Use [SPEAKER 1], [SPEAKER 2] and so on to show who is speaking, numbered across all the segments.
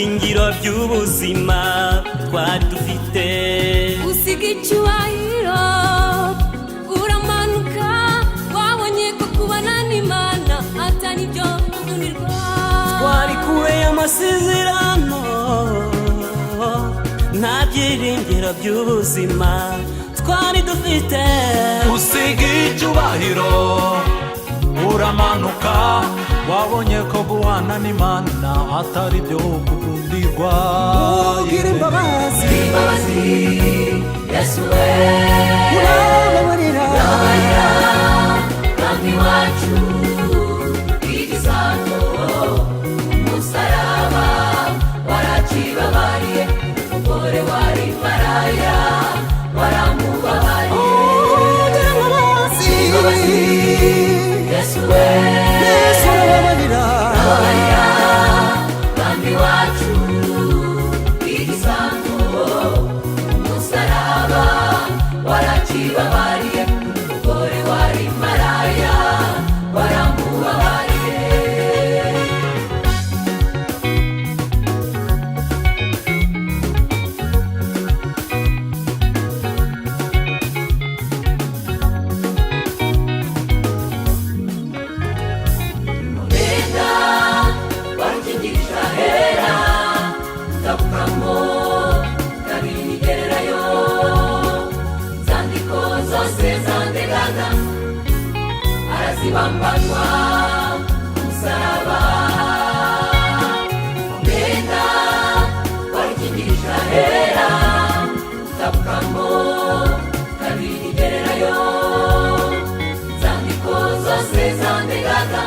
[SPEAKER 1] byiringiro by'ubuzima twari dufite.
[SPEAKER 2] Usiga icyubahiro uramanuka, wabonye ko kubana n'Imana atari byo kunanirwa.
[SPEAKER 1] Twari kure y'amasezerano, nta byiringiro by'ubuzima twari dufite.
[SPEAKER 3] Usiga icyubahiro uramanuka, wabonye ko guhana n'Imana atari byo kugundirwa.
[SPEAKER 1] Ugira imbabazi,
[SPEAKER 2] Imbabazi Yesu we,
[SPEAKER 1] urababarira
[SPEAKER 2] Mwami wacu igisango umusaraba warakibabariye, umugore wari maraya waramubabariye. Imbabazi Yesu we, urababarira Mwami wacu igisango umusaraba warakibabariye, umugore wari maraya waramubabariye. Omega warukingirije ahera, ndavugamo kabinigererayo, zandiko zose zandegaga arazibambanwa umusaraba. Omega warukingirije ahera, ndavugamo kabinigererayo, zandiko zose zandegaga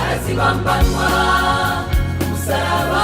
[SPEAKER 2] arazibambanwa umusaraba.